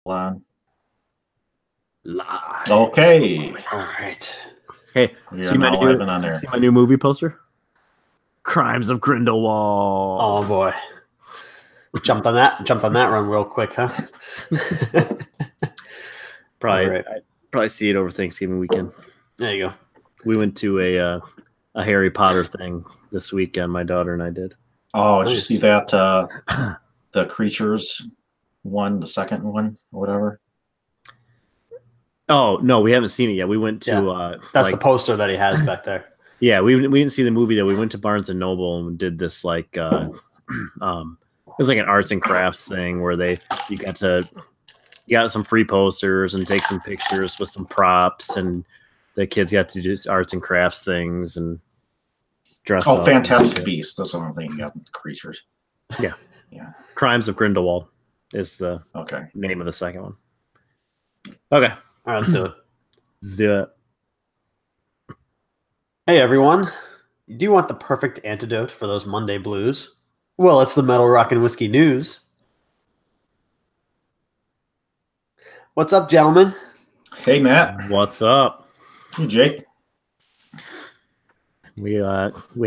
on. Live. Okay. All right. Hey, We see are my now new, live and on there. see my new movie poster? Crimes of Grindelwald. Oh boy. Jumped on that run real quick, huh? Probably, All right. I'd probably see it over Thanksgiving weekend. There you go. We went to a Harry Potter thing this weekend. My daughter and I did. Oh, did you Nice. see that? The creatures one, the second one, or whatever. Oh no, we haven't seen it yet. We went to That's the poster that he has back there. Yeah, we didn't see the movie though. We went to Barnes and Noble and did this like it was like an arts and crafts thing where you got some free posters and take some pictures with some props, and the kids got to do arts and crafts things and dress up. Oh, Fantastic Beasts. That's what I'm thinking of. Creatures. Yeah. Yeah. Crimes of Grindelwald is the name of the second one. Okay. All right, let's do it. Let's do it. Hey everyone. Do you want the perfect antidote for those Monday blues? Well, it's the Metal Rock and Whiskey News. What's up, gentlemen? Hey, Matt. What's up? Hey, Jake. We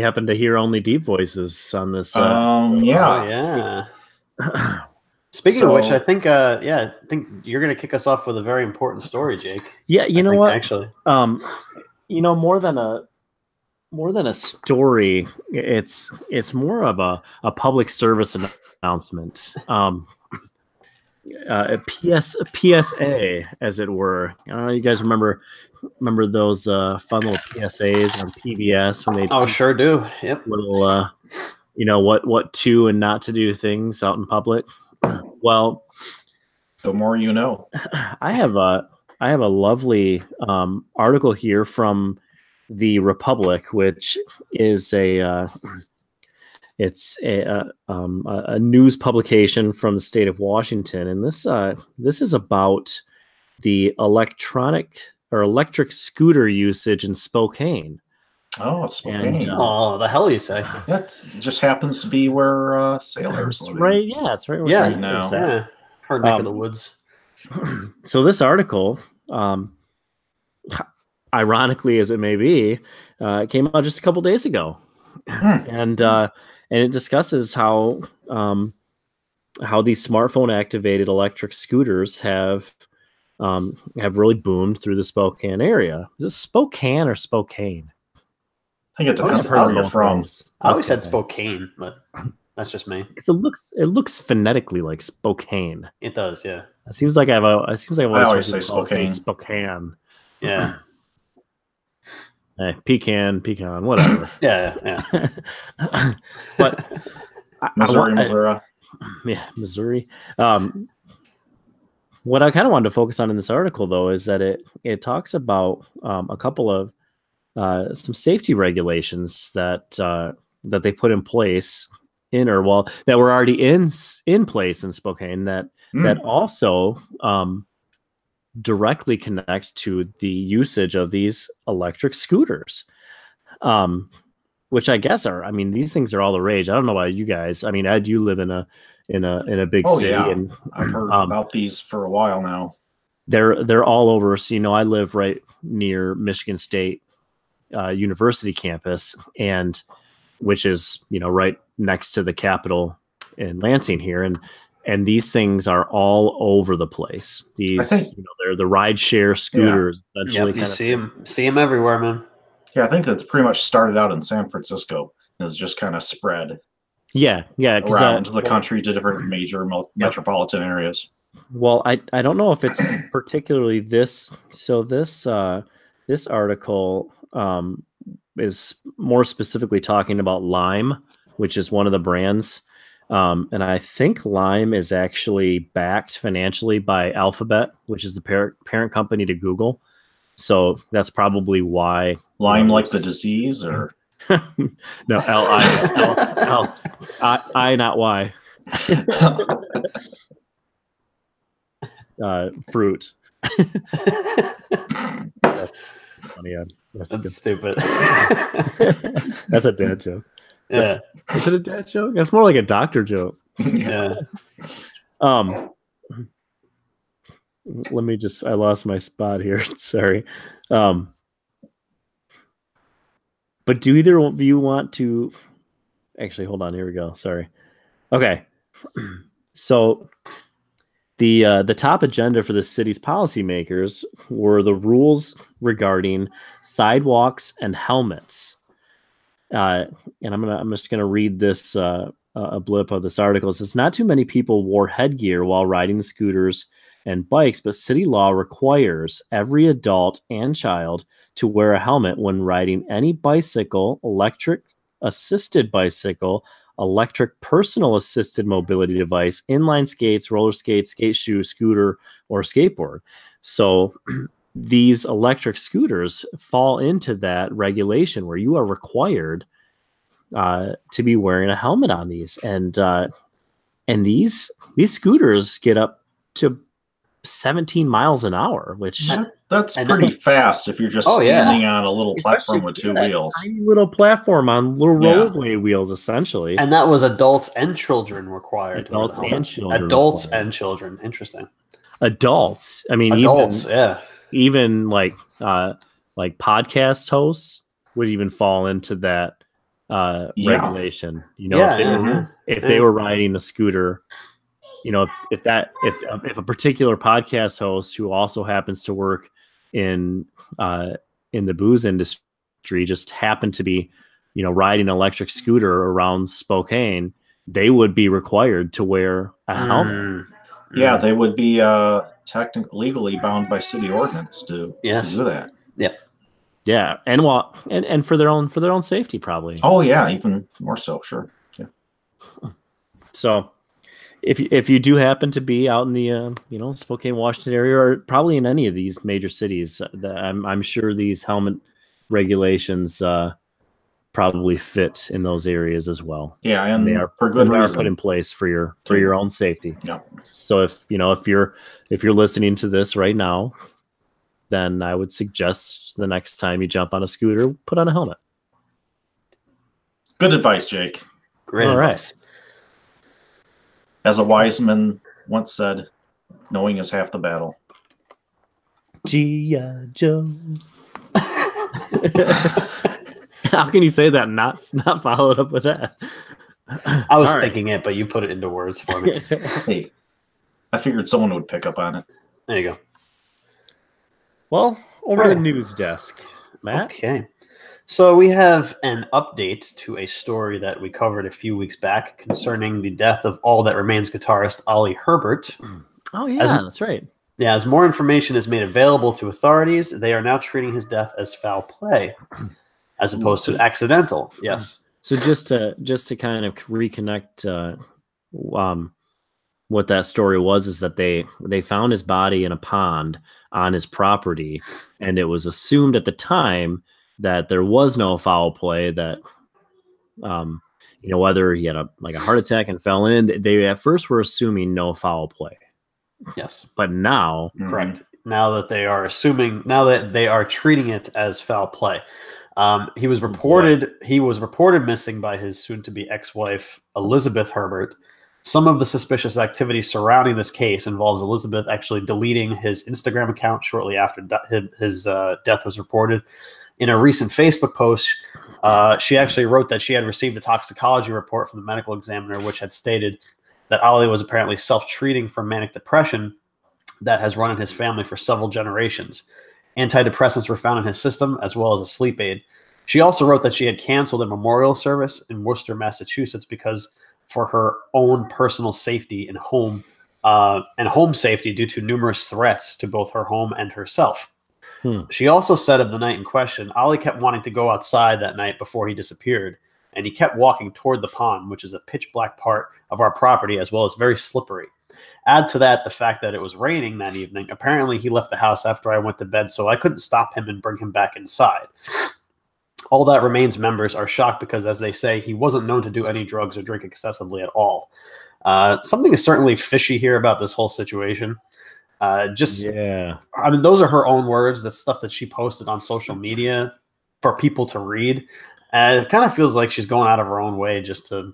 happen to hear only deep voices on this. Yeah. Oh, yeah. Speaking of which, I think you're going to kick us off with a very important story, Jake. Yeah, you know what? Actually, more than a story, it's more of a public service announcement. A PSA, as it were. I don't know. You guys remember those fun little PSAs on PBS when they? Oh, sure do. Yep. Little, what to and not to do things out in public. Well, the more you know. I have a lovely article here from the Republic, which is a news publication from the state of Washington, and this is about the electric scooter usage in Spokane. Oh, Spokane. And, the hell you say? That just happens to be where sailors live. Right, yeah, it's right. Yeah, now. Yeah, her neck of the woods. So this article, ironically as it may be, came out just a couple days ago, and it discusses how these smartphone activated electric scooters have really boomed through the Spokane area. Is it Spokane or Spokane? I think it depends on where you're from. I always said Spokane, but that's just me. Because it looks phonetically like Spokane. It does, yeah. It seems like I always say Spokane. Spokane. Yeah. Hey, pecan, whatever. yeah. But Missouri. Yeah, Missouri. What I kind of wanted to focus on in this article, though, is that it talks about a couple of some safety regulations that they put in place that were already in place in Spokane that also directly connect to the usage of these electric scooters, which I guess these things are all the rage. I don't know about you guys. I mean, Ed, you live in a big city, and I've heard about these for a while now. They're all over. So I live right near Michigan State University campus, and which is right next to the Capitol in Lansing here, and these things are all over the place. These they're the ride share scooters. Yeah. Yep, you see them everywhere, man. Yeah, I think that's pretty much started out in San Francisco. It's just kind of spread. Yeah, around the country to different major metropolitan areas. Well, I don't know if it's particularly this. So this article is more specifically talking about Lime, which is one of the brands. And I think Lime is actually backed financially by Alphabet, which is the parent company to Google. So that's probably why. Lyme, like the disease, or no, I, not Y. Fruit. That's funny. That's stupid. That's a dad joke. Yeah. Is it a dad joke? That's more like a doctor joke. Yeah. let me just, I lost my spot here. Sorry. But do either of you want to actually hold on? Here we go. Sorry. Okay. So the top agenda for the city's policymakers were the rules regarding sidewalks and helmets. And I'm just gonna read this a blip of this article. It says not too many people wore headgear while riding the scooters and bikes, but city law requires every adult and child to wear a helmet when riding any bicycle, electric assisted bicycle, electric personal assisted mobility device, inline skates, roller skates, skate shoe, scooter, or skateboard. So these electric scooters fall into that regulation where you are required to be wearing a helmet on these, and these scooters get up to 17 miles an hour, which that's pretty fast if you're just standing on a little platform with two wheels. Tiny little platform on little rollerblade wheels, essentially. And that was adults and children required. Adults and children. Adults and children. Interesting. Adults. I mean, adults. Even like podcast hosts would even fall into that regulation. You know, if they were riding a scooter. You know, if a particular podcast host who also happens to work in the booze industry just happened to be, you know, riding an electric scooter around Spokane, they would be required to wear a helmet. Yeah, they would be technically legally bound by city ordinance to do that. Yeah, and for their own safety, probably. Oh yeah, even more so, sure. Yeah. So. If you do happen to be out in the Spokane, Washington area, or probably in any of these major cities, I'm sure these helmet regulations probably fit in those areas as well. Yeah, and they are for good reason. They are put in place for your own safety. Yeah. So if you're listening to this right now, then I would suggest the next time you jump on a scooter, put on a helmet. Good advice, Jake. Great advice. As a wise man once said, knowing is half the battle. G.I. Joe. How can you say that and not followed up with that? I was thinking it, but you put it into words for me. Hey, I figured someone would pick up on it. There you go. Well, over to the news desk. Matt? Okay. So we have an update to a story that we covered a few weeks back concerning the death of All That Remains guitarist Ollie Herbert. Oh, yeah, that's right. Yeah, as more information is made available to authorities, they are now treating his death as foul play, as opposed to accidental. Yes. So just to kind of reconnect, what that story was is that they found his body in a pond on his property, and it was assumed at the time that there was no foul play, that whether he had a heart attack and fell in, they at first were assuming no foul play. Yes. But now, correct. Now that they are treating it as foul play. He was reported missing by his soon-to-be ex-wife, Elizabeth Herbert. Some of the suspicious activity surrounding this case involves Elizabeth actually deleting his Instagram account shortly after his death was reported. In a recent Facebook post, she actually wrote that she had received a toxicology report from the medical examiner, which had stated that Ollie was apparently self-treating for manic depression that has run in his family for several generations. Antidepressants were found in his system, as well as a sleep aid. She also wrote that she had canceled a memorial service in Worcester, Massachusetts, because for her own personal safety and home safety due to numerous threats to both her home and herself. She also said of the night in question, Ollie kept wanting to go outside that night before he disappeared, and he kept walking toward the pond, which is a pitch black part of our property, as well as very slippery. Add to that the fact that it was raining that evening. Apparently, he left the house after I went to bed, so I couldn't stop him and bring him back inside. All That Remains members are shocked because, as they say, he wasn't known to do any drugs or drink excessively at all. Something is certainly fishy here about this whole situation. I mean, those are her own words. That's stuff that she posted on social media for people to read. It kind of feels like she's going out of her own way just to,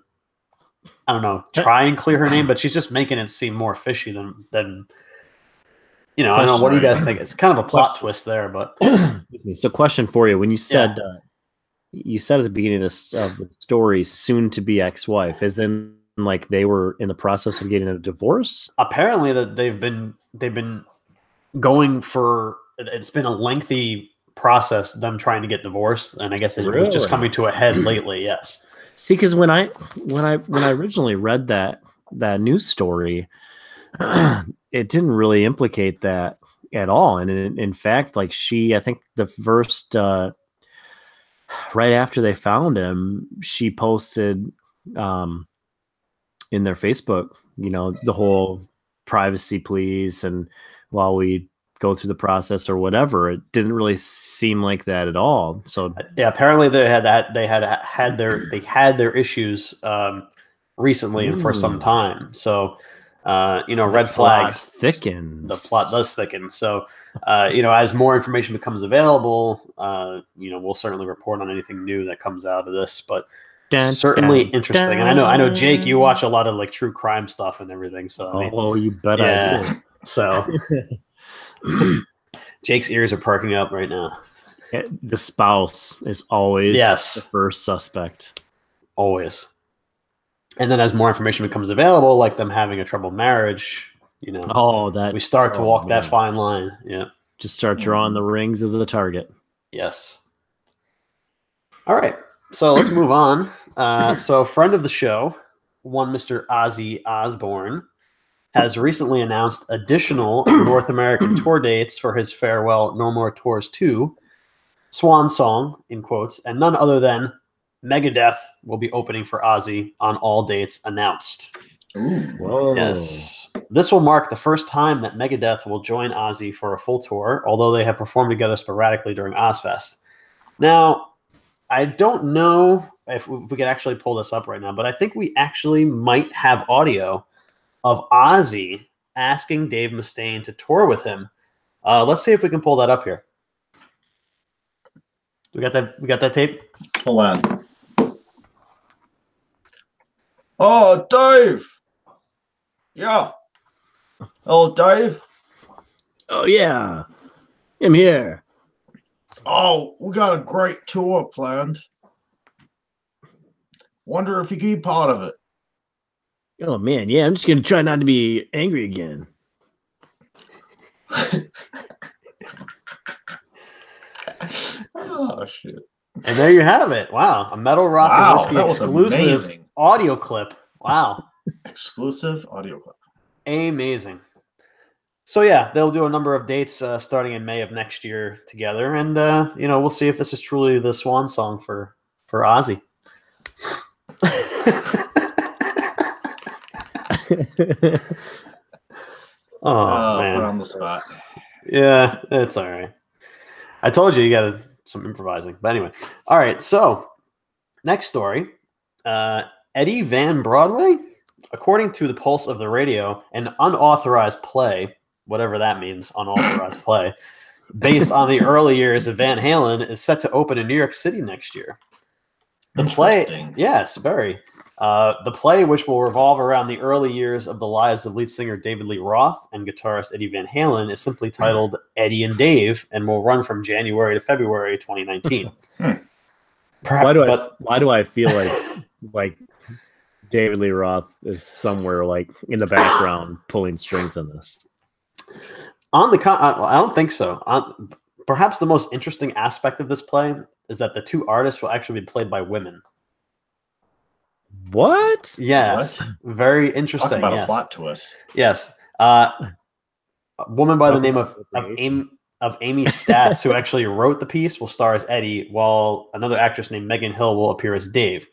I don't know, try and clear her name, but she's just making it seem more fishy than I don't know. What do you guys Question. think? It's kind of a plot Question. twist there, but Excuse me. So, question for you: when you said you said at the beginning of this of the story, soon to be ex-wife, as in like they were in the process of getting a divorce? apparently that they've been going for. It's been a lengthy process, them trying to get divorced, and I guess it was just Really? coming to a head lately. Yes. See, because when I originally read that news story, it didn't really implicate that at all. And in fact, like I think the first right after they found him, she posted in their Facebook, the whole privacy please, and while we go through the process or whatever, it didn't really seem like that at all. So Yeah, apparently they had their issues recently and for some time. So red flags thickens. The plot does thicken. So as more information becomes available, we'll certainly report on anything new that comes out of this. But certainly interesting. And I know Jake, you watch a lot of like true crime stuff and everything. So I mean, you bet I do. So Jake's ears are perking up right now. The spouse is always the first suspect. Always. And then as more information becomes available, like them having a troubled marriage, we start to walk that fine line. Yeah. Just start drawing the rings of the target. Yes. All right. So let's move on. So a friend of the show, one Mr. Ozzy Osbourne, has recently announced additional North American tour dates for his farewell No More Tours 2, Swan Song, in quotes, and none other than Megadeth will be opening for Ozzy on all dates announced. Ooh. Whoa. Yes. This will mark the first time that Megadeth will join Ozzy for a full tour, although they have performed together sporadically during Ozfest. Now, I don't know if we could actually pull this up right now, but I think we actually might have audio of Ozzy asking Dave Mustaine to tour with him. Let's see if we can pull that up here. We got that tape? Hold on. Oh, Dave. Yeah. Oh, Dave. Oh, yeah. I'm here. Oh, we got a great tour planned. Wonder if you could be part of it. Oh, man. Yeah, I'm just going to try not to be angry again. Oh, shit. And there you have it. Wow. A Metal Rock and Whiskey that was exclusive amazing. audio clip. Wow. Exclusive audio clip. Amazing. So, yeah, they'll do a number of dates starting in May of next year together. And, we'll see if this is truly the swan song for Ozzy. Man. Put on the spot. Yeah, it's all right. I told you got some improvising. But anyway. All right, so next story. Eddie Van Broadway? According to the Pulse of the Radio, an unauthorized play, whatever that means, unauthorized play, based on the early years of Van Halen, is set to open in New York City next year. The play, yes, very. The play, which will revolve around the early years of the lives of lead singer David Lee Roth and guitarist Eddie Van Halen, is simply titled Eddie and Dave and will run from January to February 2019. Why do I feel like David Lee Roth is somewhere like in the background pulling strings on this? I don't think so. Perhaps the most interesting aspect of this play is that the two artists will actually be played by women. What? Yes. What? Very interesting. Talk about yes. a plot twist. Yes. A woman by the name of Amy Statz, who actually wrote the piece, will star as Eddie, while another actress named Megan Hill will appear as Dave.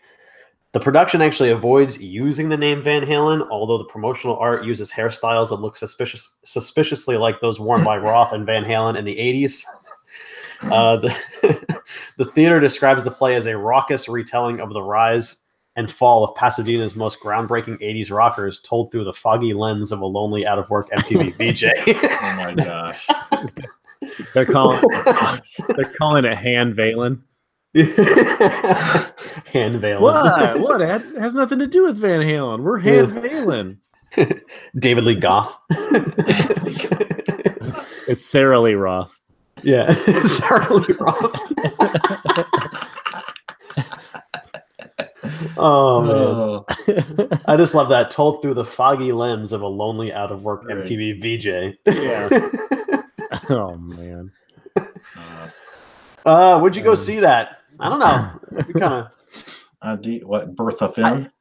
The production actually avoids using the name Van Halen, although the promotional art uses hairstyles that look suspiciously like those worn by Roth and Van Halen in the 80s. The theater describes the play as a raucous retelling of the rise and fall of Pasadena's most groundbreaking 80s rockers, told through the foggy lens of a lonely, out-of-work MTV VJ. Oh my gosh. They're calling it Hand Valen. Hand Valen. What? It has nothing to do with Van Halen. We're Hand Valen. David Lee Goth. It's Sarah Lee Roth. Yeah, Sarah Lee Roth. Oh man, I just love that told through the foggy lens of a lonely, out of work Right. MTV VJ. Yeah. Oh man. Would you go see that? I don't know. We kind of. What, Bertha Finn?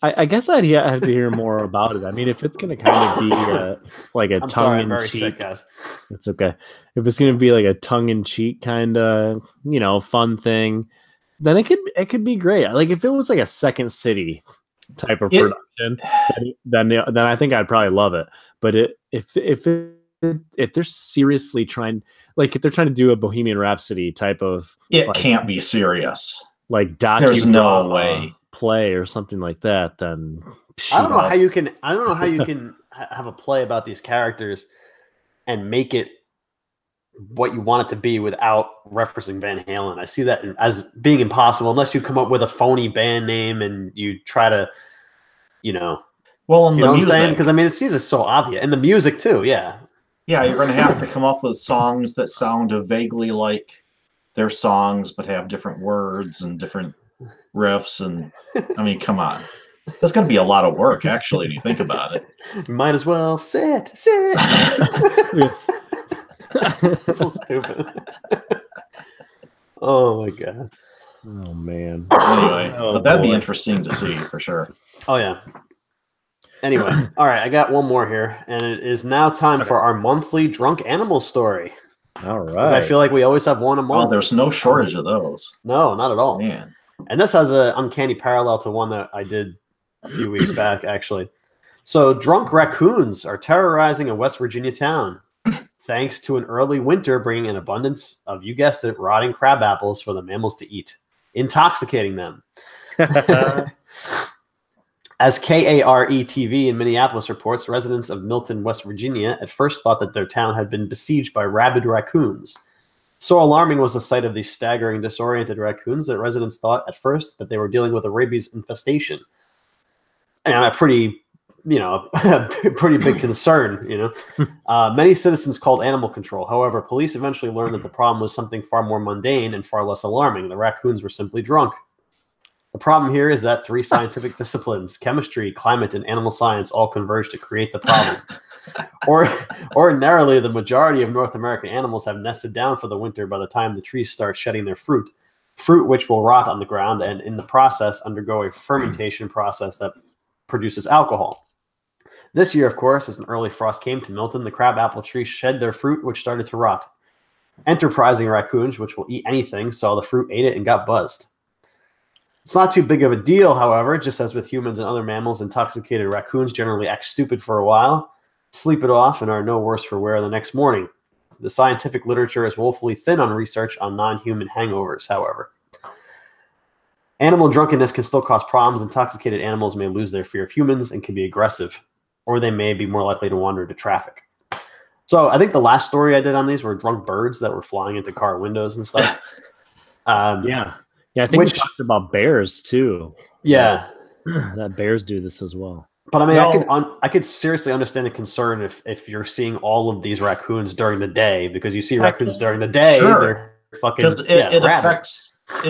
I guess I'd have to hear more about it. I mean, if it's going to kind of be like a I'm sorry, I'm very tongue-in-cheek, sick, guys. it's okay. If it's going to be like a tongue-in-cheek kind of, fun thing, then it could be great. Like if it was like a Second City type of production, then I think I'd probably love it. But if they're seriously trying, like if they're trying to do a Bohemian Rhapsody type of, it can't be serious. like There's no way. play or something like that, then I don't know how you can have a play about these characters and make it what you want it to be without referencing Van Halen. I see that as being impossible unless you come up with a phony band name and you try to, Well, in the music, because I mean it seems so obvious, and the music too. Yeah, you're going to have to come up with songs that sound vaguely like their songs, but have different words and different riffs. And I mean, come on, that's going to be a lot of work, actually, if you think about it. You might as well sit. So stupid. Oh my god. Oh man. Anyway, but that'd be boy. interesting to see for sure. Oh yeah. Anyway, all right, I got one more here, and it is now time for our monthly drunk animal story. All 'Cause right. I feel like we always have one a month. Oh, there's no shortage of those. No, not at all. Man. And this has an uncanny parallel to one that I did a few weeks back, actually. So, drunk raccoons are terrorizing a West Virginia town, thanks to an early winter bringing an abundance of, you guessed it, rotting crab apples for the mammals to eat, intoxicating them. As KARE-TV in Minneapolis reports, residents of Milton, West Virginia, at first thought that their town had been besieged by rabid raccoons. So alarming was the sight of these staggering, disoriented raccoons that residents thought at first that they were dealing with a rabies infestation. And a pretty, pretty big concern, Many citizens called animal control. However, police eventually learned that the problem was something far more mundane and far less alarming. The raccoons were simply drunk. The problem here is that 3 scientific disciplines, chemistry, climate, and animal science, all converge to create the problem. Ordinarily, the majority of North American animals have nested down for the winter by the time the trees start shedding their fruit which will rot on the ground and in the process undergo a fermentation process that produces alcohol. This year, of course, as an early frost came to Milton, the crabapple trees shed their fruit, which started to rot. Enterprising raccoons, which will eat anything, saw the fruit, ate it, and got buzzed. It's not too big of a deal, however, just as with humans and other mammals, intoxicated raccoons generally act stupid for a while, sleep it off, and are no worse for wear the next morning. The scientific literature is woefully thin on research on non-human hangovers, however. Animal drunkenness can still cause problems. Intoxicated animals may lose their fear of humans and can be aggressive, or they may be more likely to wander into traffic. So I think the last story I did on these were drunk birds that were flying into car windows and stuff. Yeah, I think we talked about bears too. Yeah, that bears do this as well. But I mean, I could seriously understand the concern if you're seeing all of these raccoons during the day, because you see raccoons during the day, they're fucking because it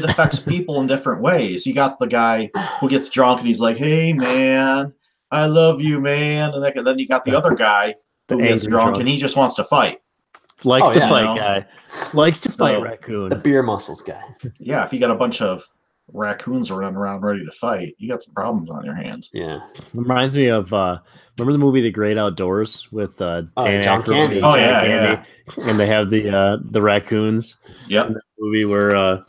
affects people in different ways. You got the guy who gets drunk and he's like, "Hey man, I love you, man," and then you got the other guy who gets drunk and he just wants to fight. Likes to fight guy. Likes to fight raccoon. The beer muscles guy. Yeah, if you got a bunch of raccoons running around ready to fight, you got some problems on your hands. Yeah. Reminds me of remember the movie The Great Outdoors with Dan John Candy. Oh yeah. And they have the raccoons. Yep. In the movie where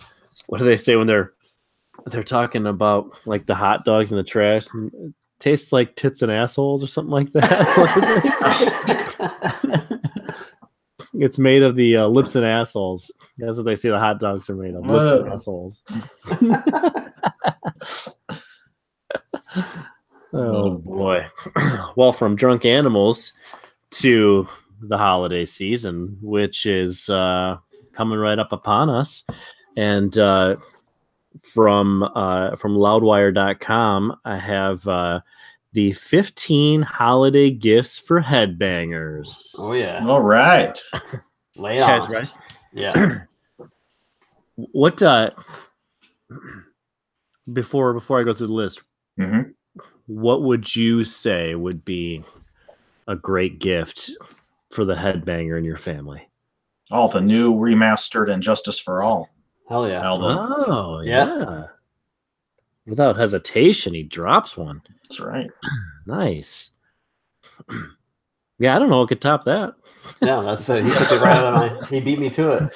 what do they say when they're talking about like the hot dogs in the trash and it tastes like tits and assholes or something like that. It's made of the lips and assholes. That's what they say the hot dogs are made of. Lips and assholes. Oh boy. Well, from drunk animals to the holiday season, which is coming right up upon us. And from loudwire.com, I have the 15 holiday gifts for headbangers. Oh yeah. All right. Lay it Guys, on right? us. Yeah. What before I go through the list, Mhm. what would you say would be a great gift for the headbanger in your family? Oh, the new remastered and Justice for All Hell yeah. album. Oh, Yeah. yeah. Without hesitation, he drops one. That's right. Nice. Yeah, I don't know what could top that. Yeah, that's he took it right out of my. He beat me to it.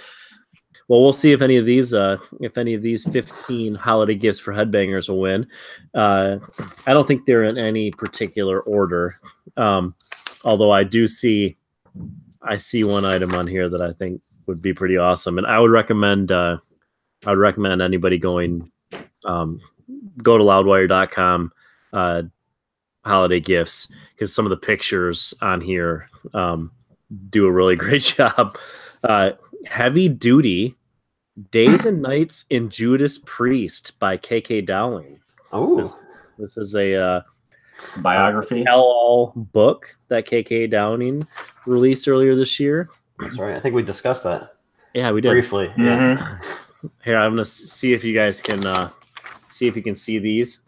Well, we'll see if any of these 15 holiday gifts for headbangers will win. I don't think they're in any particular order. Although I see one item on here that I think would be pretty awesome, and I would recommend anybody going go to loudwire.com holiday gifts, because some of the pictures on here do a really great job. Heavy Duty Days and Nights in Judas Priest by K.K. Dowling. Oh, This is a Biography. tell-all book that K.K. Dowling released earlier this year. that's right. I think we discussed that Yeah, we did. briefly. Yeah. Mhm. Here, I'm gonna see if you guys can see if you can see these.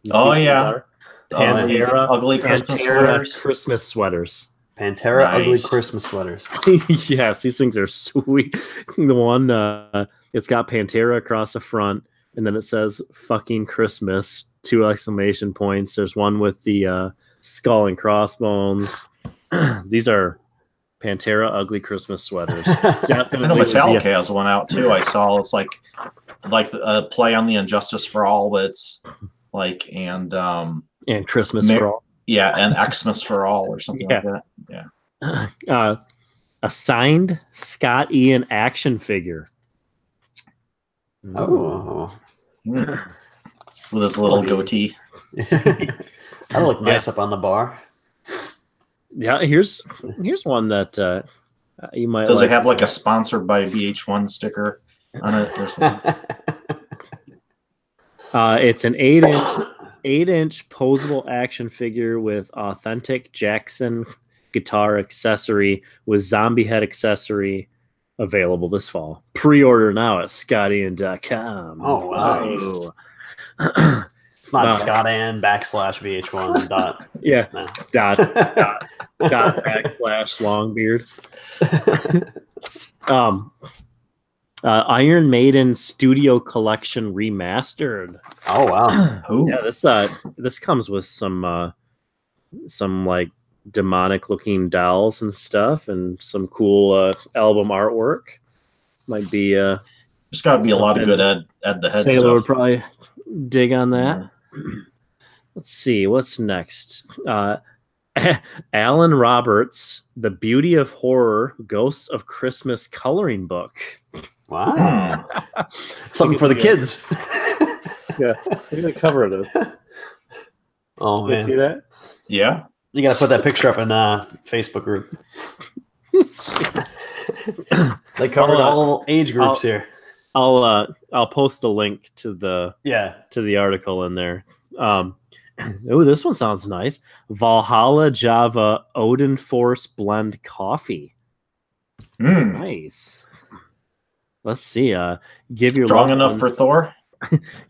You see Oh, what these yeah. are? Ugly, ugly Christmas sweaters. Christmas sweaters. Pantera Ugly Nice. Christmas sweaters. Yes, these things are sweet. The one, it's got Pantera across the front, and then it says "fucking Christmas," 2 exclamation points. There's one with the skull and crossbones. These are Pantera Ugly Christmas sweaters. I know Definitely would be Metallica has one out too. I saw it's like a play on the Injustice for All, but it's like and Christmas for all. yeah, and Xmas for All or something like that. Yeah. A signed Scott Ian action figure. Oh, Mm. With his little goatee. that look nice up on the bar. Yeah, here's one that you might. Does it have like a sponsored by VH1 sticker on it or something? It's an 8-inch posable action figure with authentic Jackson guitar accessory with zombie head accessory, available this fall. Pre-order now at scottian.com. Oh, wow. It's not Scottan / VH1 dot. Yeah. No. Dot /Longbeard. Iron Maiden Studio Collection Remastered. Oh wow. Ooh. Yeah, this comes with some like demonic looking dolls and stuff, and some cool album artwork. Might be There's got to be a lot of good Ed the Head Sailor would stuff. probably dig on that. Let's see what's next. Alan Roberts, The Beauty of Horror: Ghosts of Christmas coloring book. Wow. Something for the kids. Yeah, look at the cover of this. Oh You see man. that? Yeah. You gotta put that picture up in Facebook group. They covered all age groups here. I'll post a link to the article in there. Oh, this one sounds nice. Valhalla Java Odin Force Blend Coffee. Mm. Nice. Let's see. Give your Strong loved enough for ones- Thor?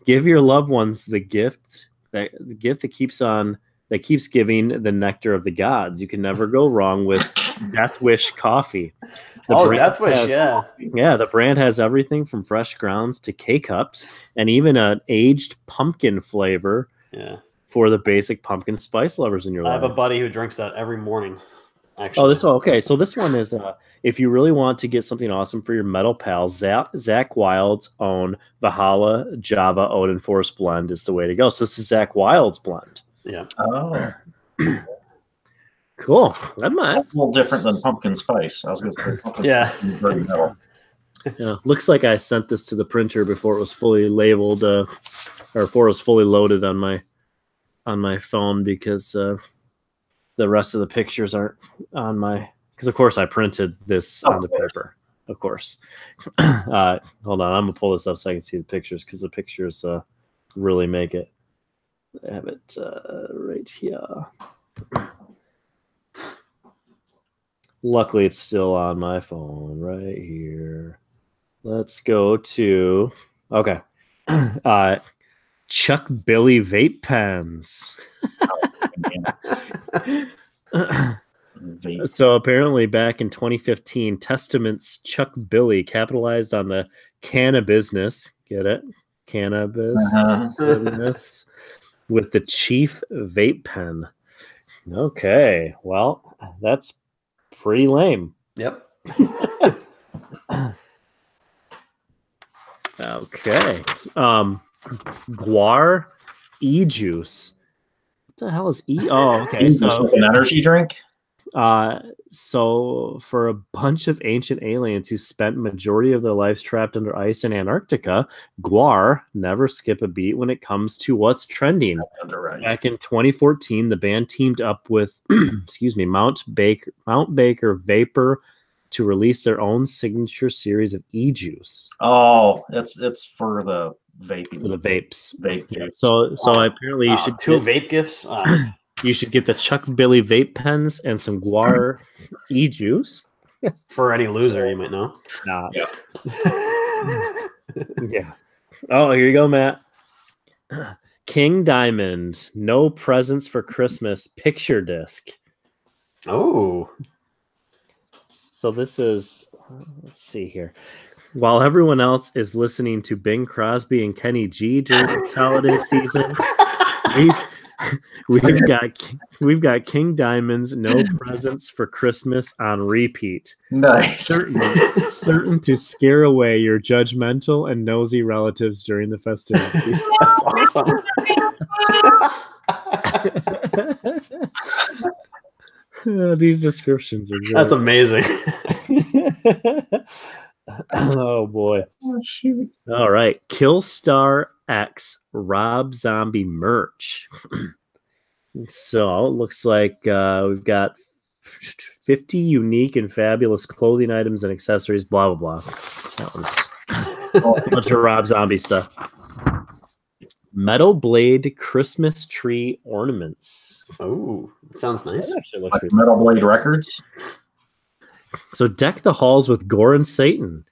Give your loved ones the gift that keeps giving the nectar of the gods. You can never go wrong with Death Wish coffee. Death Wish, has- Yeah, the brand has everything from fresh grounds to K-cups, and even an aged pumpkin flavor Yeah. for the basic pumpkin spice lovers in your I life. have a buddy who drinks that every morning. Actually. Okay. So this one is if you really want to get something awesome for your metal pals, Zach Wild's own Valhalla Java Odin Force blend is the way to go. So this is Zach Wild's blend. Yeah. Oh. Cool. That might. That's a little different than pumpkin spice. I was going to say pumpkin Yeah. spice is very metal. Yeah. Looks like I sent this to the printer before it was fully labeled, or before it was fully loaded on my phone, because the rest of the pictures aren't on my. Because of course I printed this on the paper. Of course. Hold on, I'm gonna pull this up so I can see the pictures, because the pictures really make it. I have it right here. Luckily, it's still on my phone right here. Let's go to Chuck Billy vape pens. So apparently back in 2015, Testament's Chuck Billy capitalized on the cannabis, get it? Cannabis business with the Chief vape pen. Okay, well, that's pretty lame. Yep. Okay. Guar e-juice. What the hell is e? Oh, okay. So like an energy drink. So for a bunch of ancient aliens who spent majority of their lives trapped under ice in Antarctica, Guar never skip a beat when it comes to what's trending. Back in 2014, the band teamed up with Mount Baker Vapor to release their own signature series of e-juice. Oh, it's for the vaping. For the vapes. Vape juice. So apparently you should two vape gifts. You should get the Chuck Billy vape pens and some Guar e-juice. For any loser, you might know. Nah. Yeah. Yeah. Oh, here you go, Matt. King Diamond, no presents for Christmas picture disc. Oh. So this is, let's see here. While everyone else is listening to Bing Crosby and Kenny G during this holiday season, we've got King Diamond's No Presents for Christmas on repeat. Nice. Certain to scare away your judgmental and nosy relatives during the festivities. That's awesome. These descriptions are great. That's amazing. Oh boy. Oh, shoot. All right. Killstar X Rob Zombie merch. So it looks like we've got 50 unique and fabulous clothing items and accessories, blah, blah, blah. That was a bunch of Rob Zombie stuff. Metal Blade Christmas tree ornaments. Oh, sounds nice. That actually looks Like pretty Metal Blade Records. So deck the halls with gore and Satan.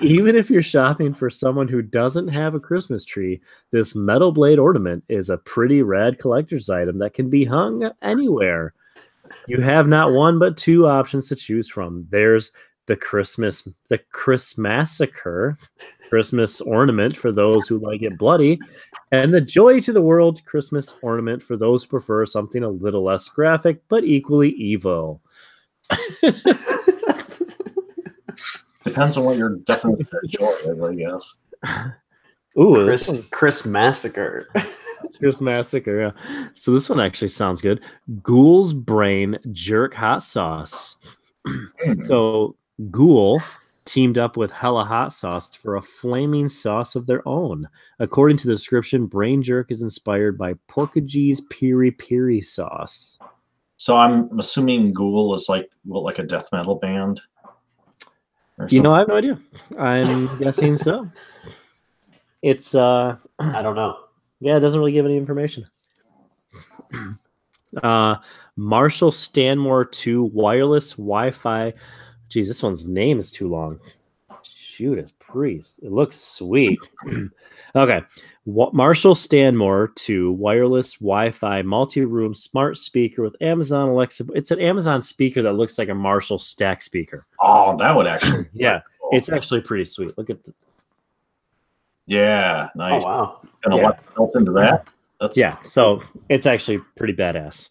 Even if you're shopping for someone who doesn't have a Christmas tree, this Metal Blade ornament is a pretty rad collector's item that can be hung anywhere. You have not one but two options to choose from. There's the Christmassacre Christmas ornament for those who like it bloody, and the Joy to the World Christmas ornament for those who prefer something a little less graphic but equally evil. Depends on what your definition of joy is, I guess. Ooh, Chris Massacre. Chris Massacre, yeah. So this one actually sounds good. Ghoul's Brain Jerk Hot Sauce. So Ghoul teamed up with Hella Hot Sauce for a flaming sauce of their own. According to the description, Brain Jerk is inspired by Porkagee's Piri Piri sauce. So I'm assuming Ghoul is like a death metal band. You know, I have no idea. I'm guessing so. It's I don't know. Yeah, it doesn't really give any information. Marshall Stanmore 2 wireless Wi-Fi. Geez, this one's name is too long. Shoot, it's priest. It looks sweet. Okay. Marshall Stanmore 2 wireless Wi-Fi multi-room smart speaker with Amazon Alexa. It's an Amazon speaker that looks like a Marshall stack speaker. Oh, that would actually. Yeah, cool. It's actually pretty sweet. Look at the. Yeah, nice. Oh, wow. And a lot built into that. That's so it's actually pretty badass.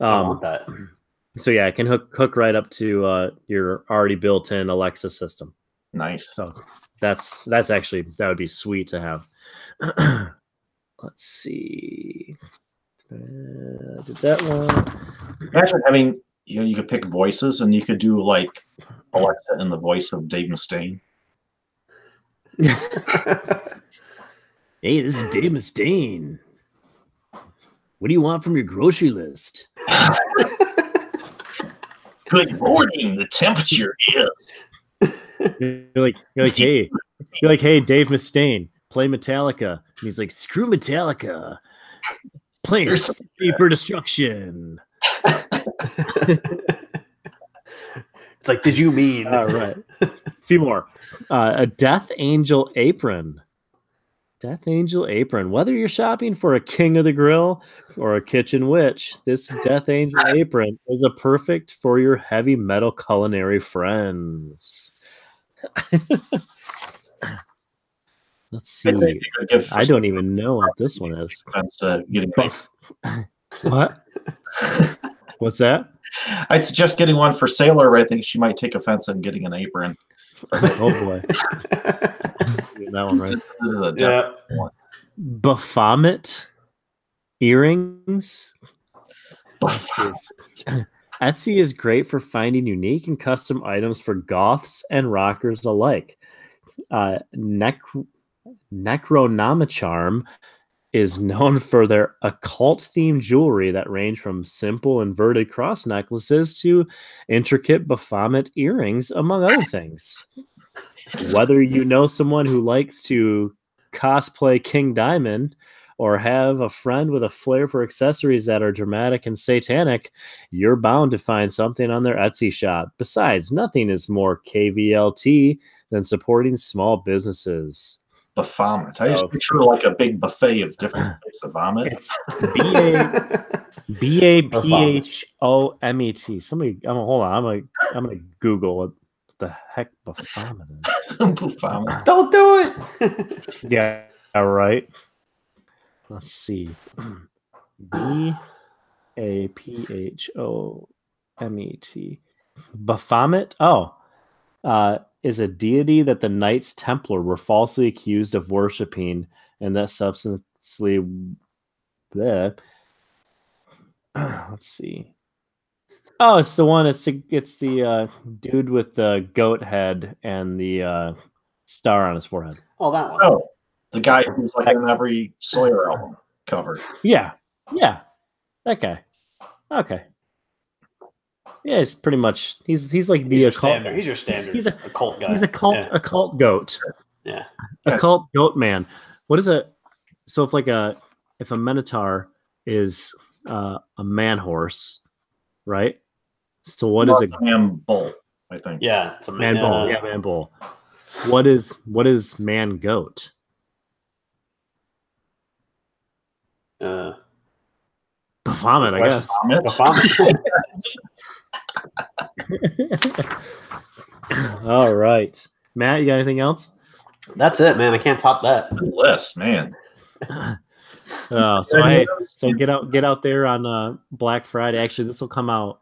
I want that. So yeah, it can hook right up to your already built-in Alexa system. nice. So that's actually, that would be sweet to have. Let's see. Did that one. Imagine having, you could pick voices and you could do like Alexa in the voice of Dave Mustaine. Hey, this is Dave Mustaine. What do you want from your grocery list? Good morning. The temperature is. You're like, hey, Dave Mustaine, play Metallica. And he's like, screw Metallica. Play Recipe for Destruction. It's like, did you mean? Right. A few more. A Death Angel apron. Death Angel apron. Whether you're shopping for a king of the grill or a kitchen witch, this Death Angel apron is a perfect for your heavy metal culinary friends. Let's see. I don't even know what this one is. What? What's that? I'd suggest getting one for Sailor. I think she might take offense in getting an apron. Oh boy. That one right. Yeah. Baphomet earrings. Etsy is great for finding unique and custom items for goths and rockers alike. Necronomicharm is known for their occult-themed jewelry that range from simple inverted cross necklaces to intricate Baphomet earrings, among other things. Whether you know someone who likes to cosplay King Diamond or have a friend with a flair for accessories that are dramatic and satanic, you're bound to find something on their Etsy shop. Besides, nothing is more KVLT than supporting small businesses. Baphomet. So, I just picture like a big buffet of different types of vomit. It's Baphomet. Somebody, hold on. I'm gonna Google what the heck Baphomet is. Baphomet. Don't do it. Yeah. All right. Let's see. Baphomet. Baphomet. Oh. Is a deity that the Knights Templar were falsely accused of worshiping, and that substantially. Let's see. Oh, it's the one. It's the dude with the goat head and the star on his forehead. Oh, that one. Oh, the guy who's like on every Slayer album cover. Yeah, that guy. Okay. Yeah, it's pretty much he's like the occult. He's your standard. He's a occult guy. He's a cult goat. Yeah. A cult goat man. What is a so if a Minotaur is a man horse, right? So what is a man bull? I think. Yeah, it's a man bull. Yeah, man bull. What is man goat? Baphomet, I guess. Baphomet. All right, Matt, you got anything else? That's it, man. I can't top that list, man. So get out there on Black Friday. Actually, this will come out.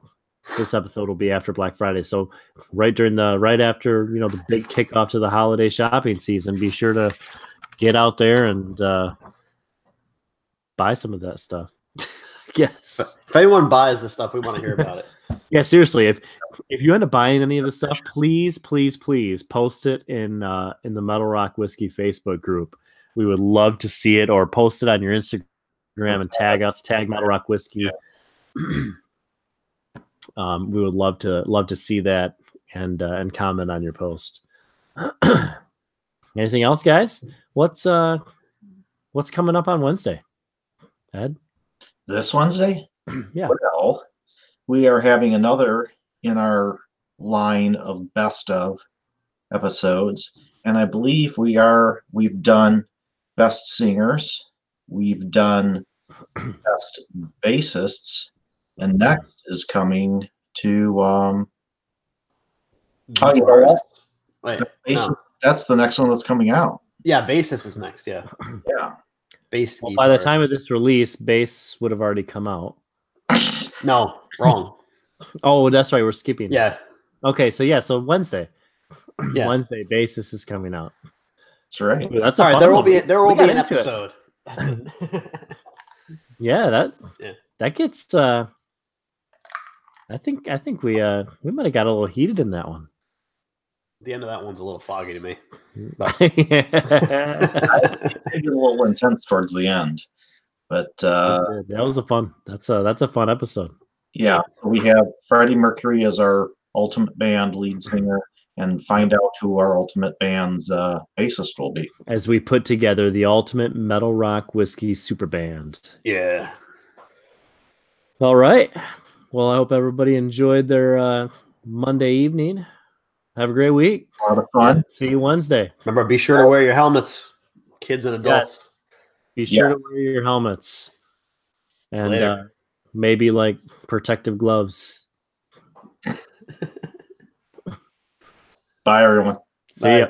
This episode will be after Black Friday. So right after the big kickoff to the holiday shopping season, be sure to get out there and buy some of that stuff. Yes. If anyone buys the stuff, we want to hear about it. Yeah, seriously. If you end up buying any of this stuff, please post it in the Metal Rock Whiskey Facebook group. We would love to see it, or post it on your Instagram and tag Metal Rock Whiskey. We would love to see that and comment on your post. Anything else, guys? What's coming up on Wednesday? Ed? This Wednesday? Yeah. Well, we are having another in our line of best of episodes, and I believe we've done best singers, we've done best bassists, and next is coming to Wait, that's the next one that's coming out. Yeah, bassist is next. Yeah. Bass. Well, by the time of this release, bass would have already come out. No, wrong. Oh, that's right. We're skipping. Yeah. Okay, so Wednesday. Yeah. Wednesday, bassist is coming out. That's right. Ooh, that's all right. There will be an episode. Yeah, that gets. I think we might have got a little heated in that one. The end of that one's a little foggy to me. It get a little intense towards the end, but that was that's a fun episode. Yeah, so we have Freddie Mercury as our ultimate band lead singer, and find out who our ultimate band's bassist will be as we put together the ultimate Metal Rock Whiskey super band. Yeah. All right. Well, I hope everybody enjoyed their Monday evening. Have a great week. A lot of fun. See you Wednesday. Remember, be sure to wear your helmets, kids and adults. Be sure to wear your helmets. And Later. maybe like protective gloves. Bye, everyone. See ya.